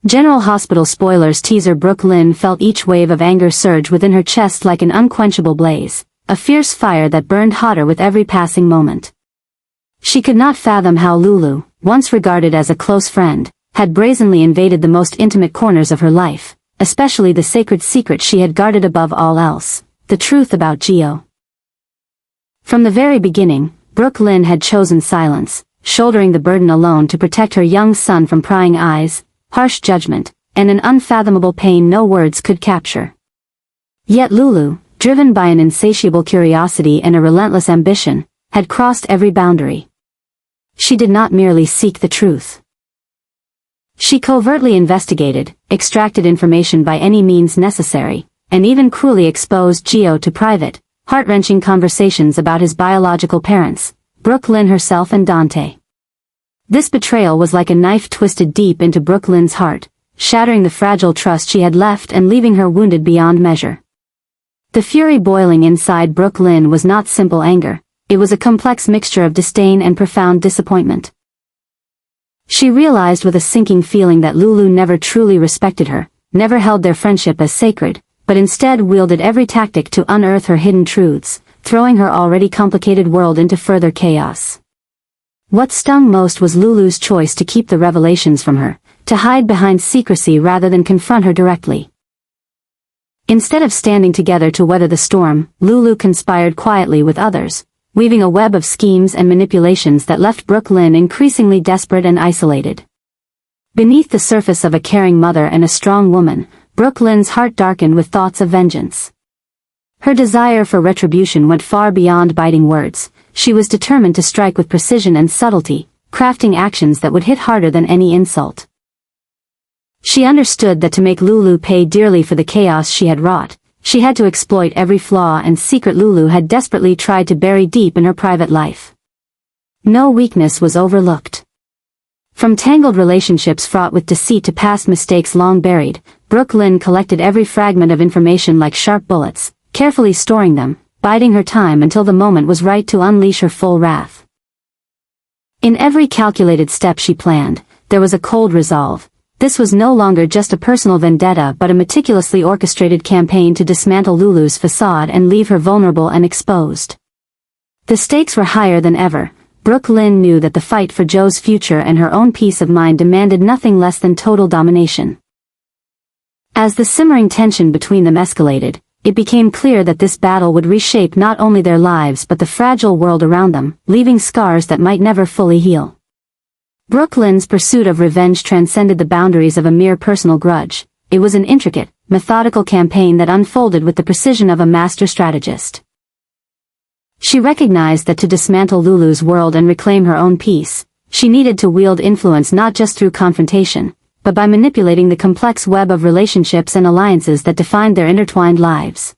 General Hospital spoilers teaser. Brook Lynn felt each wave of anger surge within her chest like an unquenchable blaze, a fierce fire that burned hotter with every passing moment. She could not fathom how Lulu, once regarded as a close friend, had brazenly invaded the most intimate corners of her life, especially the sacred secret she had guarded above all else, the truth about Gio. From the very beginning, Brook Lynn had chosen silence, shouldering the burden alone to protect her young son from prying eyes, harsh judgment, and an unfathomable pain no words could capture. Yet Lulu, driven by an insatiable curiosity and a relentless ambition, had crossed every boundary. She did not merely seek the truth. She covertly investigated, extracted information by any means necessary, and even cruelly exposed Gio to private, heart-wrenching conversations about his biological parents, Brook Lynn herself and Dante. This betrayal was like a knife twisted deep into Brook Lynn's heart, shattering the fragile trust she had left and leaving her wounded beyond measure. The fury boiling inside Brook Lynn was not simple anger, it was a complex mixture of disdain and profound disappointment. She realized with a sinking feeling that Lulu never truly respected her, never held their friendship as sacred, but instead wielded every tactic to unearth her hidden truths, throwing her already complicated world into further chaos. What stung most was Lulu's choice to keep the revelations from her, to hide behind secrecy rather than confront her directly. Instead of standing together to weather the storm, Lulu conspired quietly with others, weaving a web of schemes and manipulations that left Brook Lynn increasingly desperate and isolated. Beneath the surface of a caring mother and a strong woman, Brook Lynn's heart darkened with thoughts of vengeance. Her desire for retribution went far beyond biting words. She was determined to strike with precision and subtlety, crafting actions that would hit harder than any insult. She understood that to make Lulu pay dearly for the chaos she had wrought, she had to exploit every flaw and secret Lulu had desperately tried to bury deep in her private life. No weakness was overlooked. From tangled relationships fraught with deceit to past mistakes long buried, Brook Lynn collected every fragment of information like sharp bullets, carefully storing them, biding her time until the moment was right to unleash her full wrath. In every calculated step she planned, there was a cold resolve. This was no longer just a personal vendetta but a meticulously orchestrated campaign to dismantle Lulu's facade and leave her vulnerable and exposed. The stakes were higher than ever. Brook Lynn knew that the fight for Joe's future and her own peace of mind demanded nothing less than total domination. As the simmering tension between them escalated, it became clear that this battle would reshape not only their lives but the fragile world around them, leaving scars that might never fully heal. Brook Lynn's pursuit of revenge transcended the boundaries of a mere personal grudge. It was an intricate, methodical campaign that unfolded with the precision of a master strategist. She recognized that to dismantle Lulu's world and reclaim her own peace, she needed to wield influence not just through confrontation, but by manipulating the complex web of relationships and alliances that defined their intertwined lives.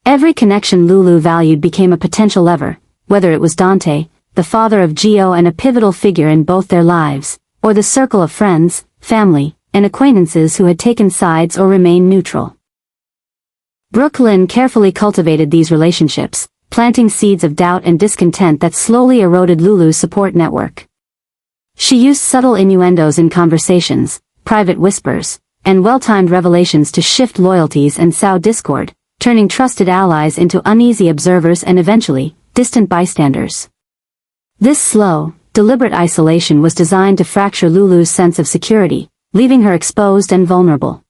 Every connection Lulu valued became a potential lever, whether it was Dante, the father of Gio and a pivotal figure in both their lives, or the circle of friends, family, and acquaintances who had taken sides or remained neutral. Brook Lynn carefully cultivated these relationships, planting seeds of doubt and discontent that slowly eroded Lulu's support network. She used subtle innuendos in conversations, private whispers, and well-timed revelations to shift loyalties and sow discord, turning trusted allies into uneasy observers and eventually, distant bystanders. This slow, deliberate isolation was designed to fracture Lulu's sense of security, leaving her exposed and vulnerable.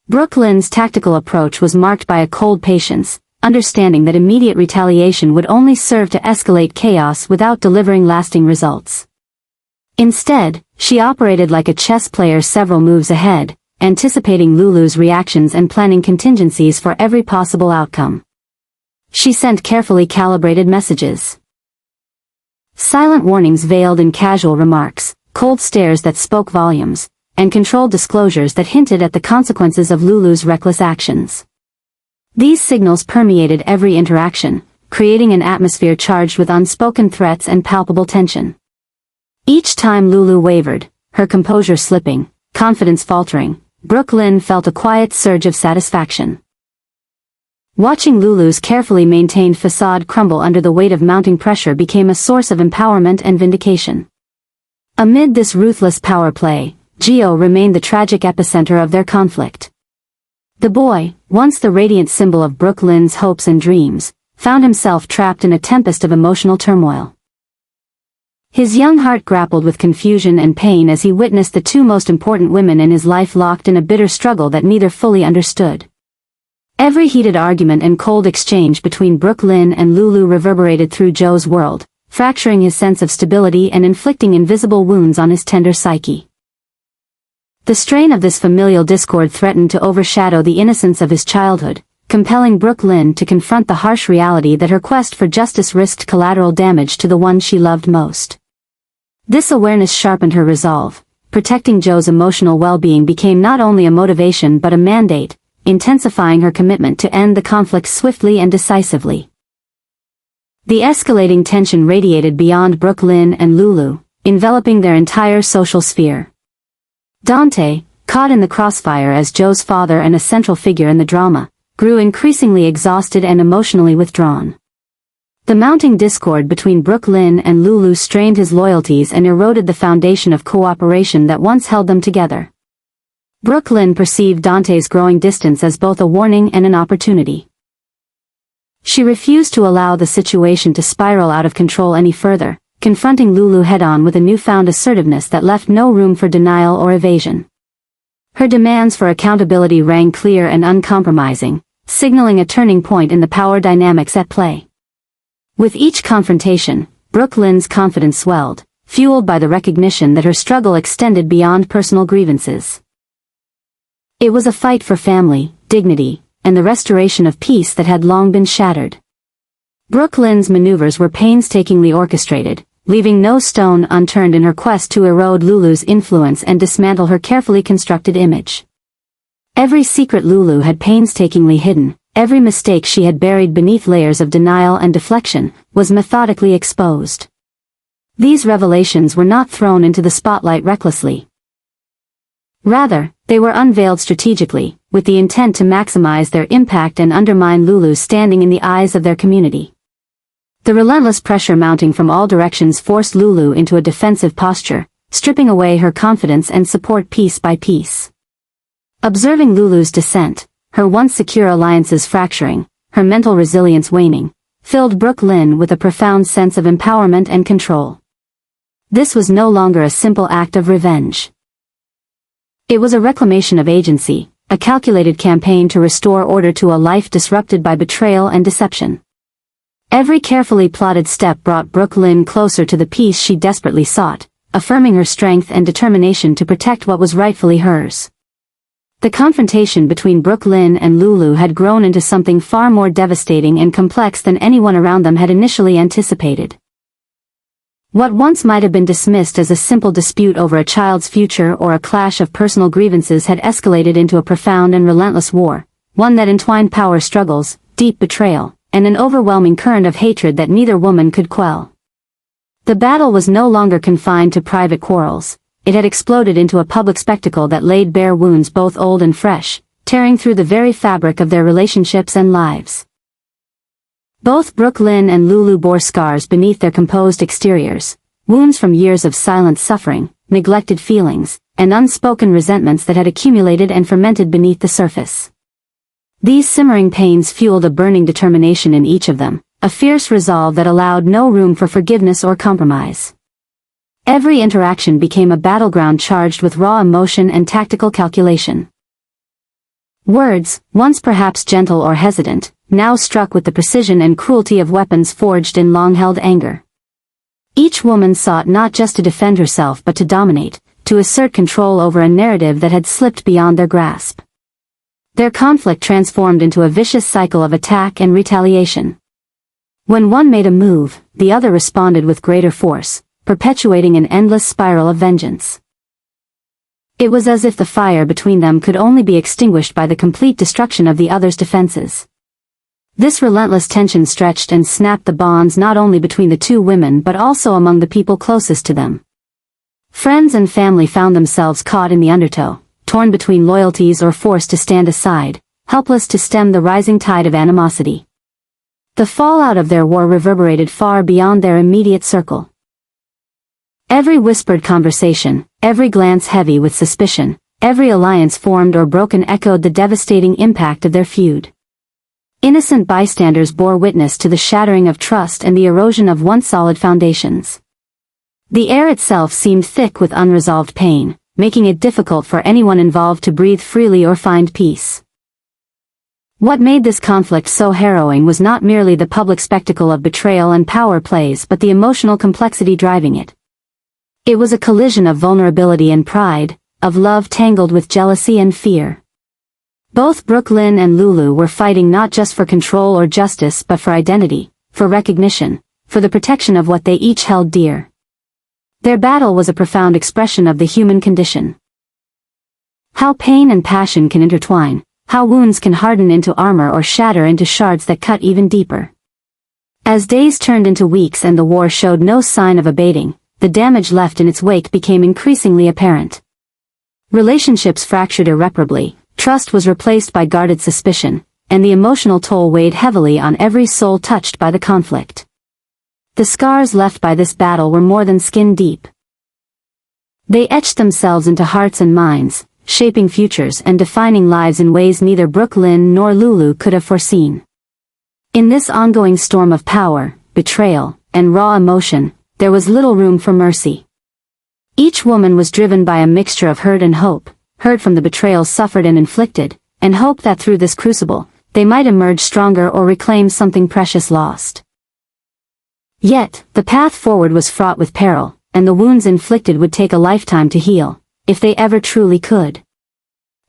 Brook Lynn's tactical approach was marked by a cold patience, understanding that immediate retaliation would only serve to escalate chaos without delivering lasting results. Instead, she operated like a chess player several moves ahead, anticipating Lulu's reactions and planning contingencies for every possible outcome. She sent carefully calibrated messages. Silent warnings veiled in casual remarks, cold stares that spoke volumes, and controlled disclosures that hinted at the consequences of Lulu's reckless actions. These signals permeated every interaction, creating an atmosphere charged with unspoken threats and palpable tension. Each time Lulu wavered, her composure slipping, confidence faltering, Brook Lynn felt a quiet surge of satisfaction. Watching Lulu's carefully maintained facade crumble under the weight of mounting pressure became a source of empowerment and vindication. Amid this ruthless power play, Gio remained the tragic epicenter of their conflict. The boy, once the radiant symbol of Brook Lynn's hopes and dreams, found himself trapped in a tempest of emotional turmoil. His young heart grappled with confusion and pain as he witnessed the two most important women in his life locked in a bitter struggle that neither fully understood. Every heated argument and cold exchange between Brook Lynn and Lulu reverberated through Joe's world, fracturing his sense of stability and inflicting invisible wounds on his tender psyche. The strain of this familial discord threatened to overshadow the innocence of his childhood, compelling Brook Lynn to confront the harsh reality that her quest for justice risked collateral damage to the one she loved most. This awareness sharpened her resolve. Protecting Joe's emotional well-being became not only a motivation but a mandate, intensifying her commitment to end the conflict swiftly and decisively. The escalating tension radiated beyond Brook Lynn and Lulu, enveloping their entire social sphere. Dante, caught in the crossfire as Joe's father and a central figure in the drama, grew increasingly exhausted and emotionally withdrawn. The mounting discord between Brook Lynn and Lulu strained his loyalties and eroded the foundation of cooperation that once held them together. Brook Lynn perceived Dante's growing distance as both a warning and an opportunity. She refused to allow the situation to spiral out of control any further, confronting Lulu head-on with a newfound assertiveness that left no room for denial or evasion. Her demands for accountability rang clear and uncompromising, signaling a turning point in the power dynamics at play. With each confrontation, Brook Lynn's confidence swelled, fueled by the recognition that her struggle extended beyond personal grievances. It was a fight for family, dignity, and the restoration of peace that had long been shattered. Brook Lynn's maneuvers were painstakingly orchestrated, leaving no stone unturned in her quest to erode Lulu's influence and dismantle her carefully constructed image. Every secret Lulu had painstakingly hidden, every mistake she had buried beneath layers of denial and deflection, was methodically exposed. These revelations were not thrown into the spotlight recklessly. Rather, they were unveiled strategically, with the intent to maximize their impact and undermine Lulu's standing in the eyes of their community. The relentless pressure mounting from all directions forced Lulu into a defensive posture, stripping away her confidence and support piece by piece. Observing Lulu's descent, her once secure alliances fracturing, her mental resilience waning, filled Brook Lynn with a profound sense of empowerment and control. This was no longer a simple act of revenge. It was a reclamation of agency, a calculated campaign to restore order to a life disrupted by betrayal and deception. Every carefully plotted step brought Brook Lynn closer to the peace she desperately sought, affirming her strength and determination to protect what was rightfully hers. The confrontation between Brook Lynn and Lulu had grown into something far more devastating and complex than anyone around them had initially anticipated. What once might have been dismissed as a simple dispute over a child's future or a clash of personal grievances had escalated into a profound and relentless war, one that entwined power struggles, deep betrayal, and an overwhelming current of hatred that neither woman could quell. The battle was no longer confined to private quarrels. It had exploded into a public spectacle that laid bare wounds both old and fresh, tearing through the very fabric of their relationships and lives. Both Brook Lynn and Lulu bore scars beneath their composed exteriors, wounds from years of silent suffering, neglected feelings, and unspoken resentments that had accumulated and fermented beneath the surface. These simmering pains fueled a burning determination in each of them, a fierce resolve that allowed no room for forgiveness or compromise. Every interaction became a battleground charged with raw emotion and tactical calculation. Words, once perhaps gentle or hesitant, now struck with the precision and cruelty of weapons forged in long-held anger. Each woman sought not just to defend herself but to dominate, to assert control over a narrative that had slipped beyond their grasp. Their conflict transformed into a vicious cycle of attack and retaliation. When one made a move, the other responded with greater force, perpetuating an endless spiral of vengeance. It was as if the fire between them could only be extinguished by the complete destruction of the other's defenses. This relentless tension stretched and snapped the bonds not only between the two women but also among the people closest to them. Friends and family found themselves caught in the undertow, torn between loyalties or forced to stand aside, helpless to stem the rising tide of animosity. The fallout of their war reverberated far beyond their immediate circle. Every whispered conversation, every glance heavy with suspicion, every alliance formed or broken echoed the devastating impact of their feud. Innocent bystanders bore witness to the shattering of trust and the erosion of once solid foundations. The air itself seemed thick with unresolved pain, making it difficult for anyone involved to breathe freely or find peace. What made this conflict so harrowing was not merely the public spectacle of betrayal and power plays but the emotional complexity driving it. It was a collision of vulnerability and pride, of love tangled with jealousy and fear. Both Brook and Lulu were fighting not just for control or justice but for identity, for recognition, for the protection of what they each held dear. Their battle was a profound expression of the human condition. How pain and passion can intertwine, how wounds can harden into armor or shatter into shards that cut even deeper. As days turned into weeks and the war showed no sign of abating, the damage left in its wake became increasingly apparent. Relationships fractured irreparably, trust was replaced by guarded suspicion, and the emotional toll weighed heavily on every soul touched by the conflict. The scars left by this battle were more than skin deep. They etched themselves into hearts and minds, shaping futures and defining lives in ways neither Brook nor Lulu could have foreseen. In this ongoing storm of power, betrayal, and raw emotion, there was little room for mercy. Each woman was driven by a mixture of hurt and hope, hurt from the betrayals suffered and inflicted, and hope that through this crucible, they might emerge stronger or reclaim something precious lost. Yet, the path forward was fraught with peril, and the wounds inflicted would take a lifetime to heal, if they ever truly could.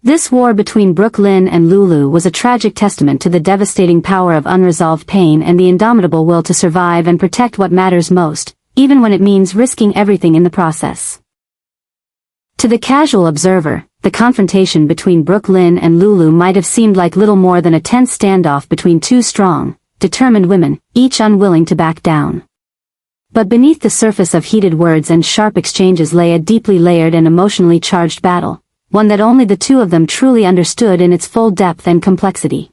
This war between Brook and Lulu was a tragic testament to the devastating power of unresolved pain and the indomitable will to survive and protect what matters most, even when it means risking everything in the process. To the casual observer, the confrontation between Brook and Lulu might have seemed like little more than a tense standoff between two strong, determined women, each unwilling to back down. But beneath the surface of heated words and sharp exchanges lay a deeply layered and emotionally charged battle, one that only the two of them truly understood in its full depth and complexity.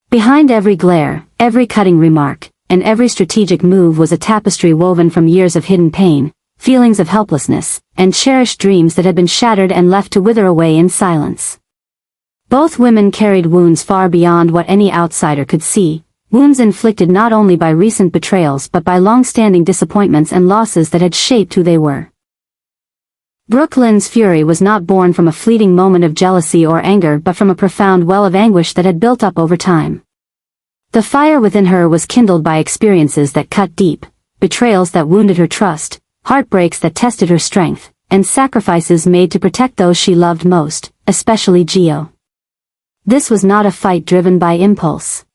Behind every glare, every cutting remark, and every strategic move was a tapestry woven from years of hidden pain, feelings of helplessness, and cherished dreams that had been shattered and left to wither away in silence. Both women carried wounds far beyond what any outsider could see, wounds inflicted not only by recent betrayals but by long-standing disappointments and losses that had shaped who they were. Brook fury was not born from a fleeting moment of jealousy or anger but from a profound well of anguish that had built up over time. The fire within her was kindled by experiences that cut deep, betrayals that wounded her trust, heartbreaks that tested her strength, and sacrifices made to protect those she loved most, especially Gio. This was not a fight driven by impulse.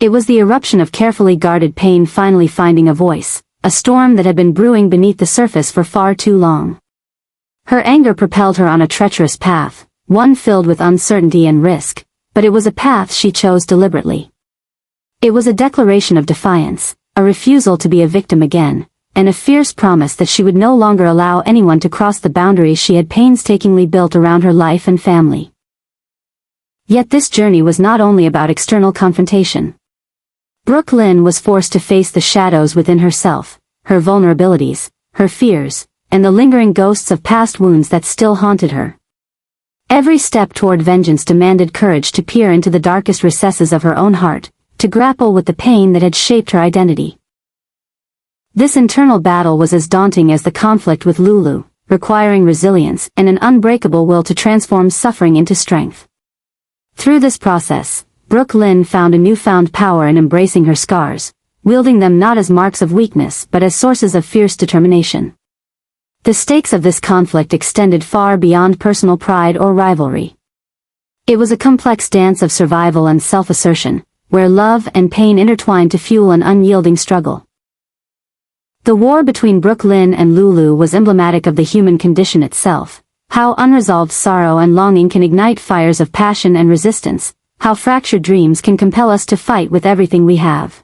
It was the eruption of carefully guarded pain finally finding a voice, a storm that had been brewing beneath the surface for far too long. Her anger propelled her on a treacherous path, one filled with uncertainty and risk, but it was a path she chose deliberately. It was a declaration of defiance, a refusal to be a victim again, and a fierce promise that she would no longer allow anyone to cross the boundaries she had painstakingly built around her life and family. Yet this journey was not only about external confrontation. Brook was forced to face the shadows within herself, her vulnerabilities, her fears, and the lingering ghosts of past wounds that still haunted her. Every step toward vengeance demanded courage to peer into the darkest recesses of her own heart, to grapple with the pain that had shaped her identity. This internal battle was as daunting as the conflict with Lulu, requiring resilience and an unbreakable will to transform suffering into strength. Through this process, Brook found a newfound power in embracing her scars, wielding them not as marks of weakness but as sources of fierce determination. The stakes of this conflict extended far beyond personal pride or rivalry. It was a complex dance of survival and self-assertion, where love and pain intertwined to fuel an unyielding struggle. The war between Brook and Lulu was emblematic of the human condition itself, how unresolved sorrow and longing can ignite fires of passion and resistance, how fractured dreams can compel us to fight with everything we have.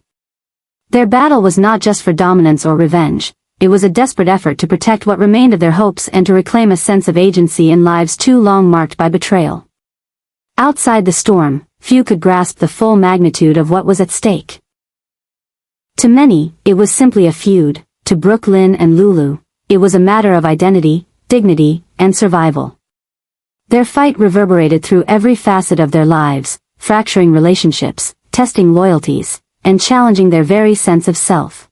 Their battle was not just for dominance or revenge. It was a desperate effort to protect what remained of their hopes and to reclaim a sense of agency in lives too long marked by betrayal. Outside the storm, few could grasp the full magnitude of what was at stake. To many, it was simply a feud, to Brook, Lynn and Lulu, it was a matter of identity, dignity, and survival. Their fight reverberated through every facet of their lives, fracturing relationships, testing loyalties, and challenging their very sense of self.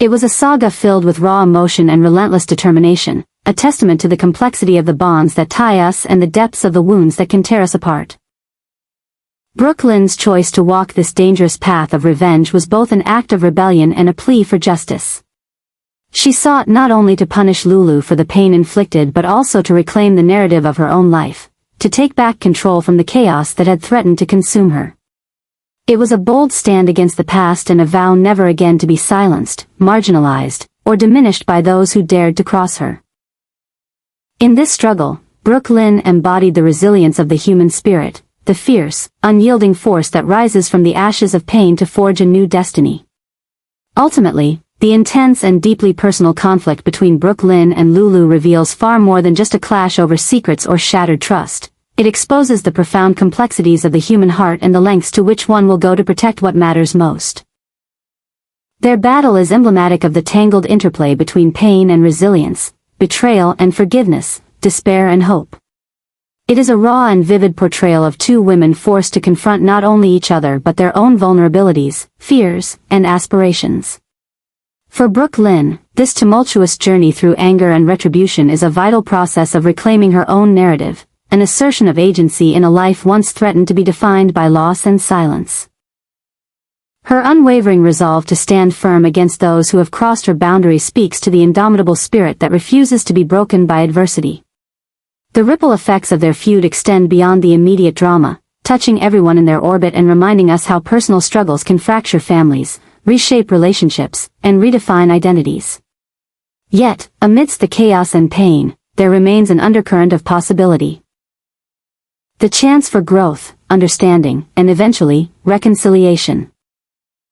It was a saga filled with raw emotion and relentless determination, a testament to the complexity of the bonds that tie us and the depths of the wounds that can tear us apart. Brook Lynn's choice to walk this dangerous path of revenge was both an act of rebellion and a plea for justice. She sought not only to punish Lulu for the pain inflicted but also to reclaim the narrative of her own life, to take back control from the chaos that had threatened to consume her. It was a bold stand against the past and a vow never again to be silenced, marginalized, or diminished by those who dared to cross her. In this struggle, Brook Lynn embodied the resilience of the human spirit, the fierce, unyielding force that rises from the ashes of pain to forge a new destiny. Ultimately, the intense and deeply personal conflict between Brook Lynn and Lulu reveals far more than just a clash over secrets or shattered trust. It exposes the profound complexities of the human heart and the lengths to which one will go to protect what matters most. Their battle is emblematic of the tangled interplay between pain and resilience, betrayal and forgiveness, despair and hope. It is a raw and vivid portrayal of two women forced to confront not only each other but their own vulnerabilities, fears, and aspirations. For Brook Lynn, this tumultuous journey through anger and retribution is a vital process of reclaiming her own narrative, an assertion of agency in a life once threatened to be defined by loss and silence. Her unwavering resolve to stand firm against those who have crossed her boundaries speaks to the indomitable spirit that refuses to be broken by adversity. The ripple effects of their feud extend beyond the immediate drama, touching everyone in their orbit and reminding us how personal struggles can fracture families, reshape relationships, and redefine identities. Yet, amidst the chaos and pain, there remains an undercurrent of possibility. The chance for growth, understanding, and eventually, reconciliation.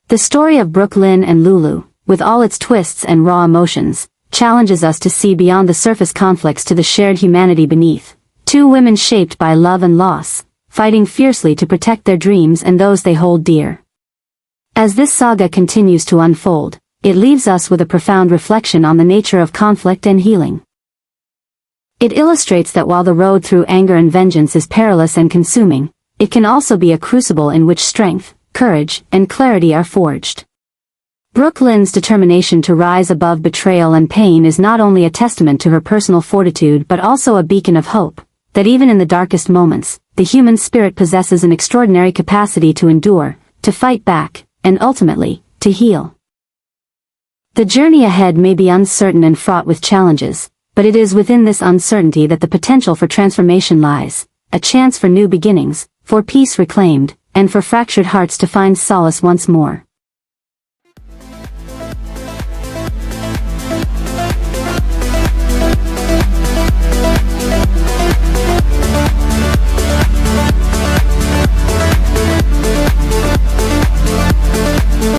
The story of Brook Lynn and Lulu, with all its twists and raw emotions, challenges us to see beyond the surface conflicts to the shared humanity beneath. Two women shaped by love and loss, fighting fiercely to protect their dreams and those they hold dear. As this saga continues to unfold, it leaves us with a profound reflection on the nature of conflict and healing. It illustrates that while the road through anger and vengeance is perilous and consuming, it can also be a crucible in which strength, courage, and clarity are forged. Brook Lynn's determination to rise above betrayal and pain is not only a testament to her personal fortitude but also a beacon of hope, that even in the darkest moments, the human spirit possesses an extraordinary capacity to endure, to fight back, and ultimately, to heal. The journey ahead may be uncertain and fraught with challenges, but it is within this uncertainty that the potential for transformation lies, a chance for new beginnings, for peace reclaimed, and for fractured hearts to find solace once more.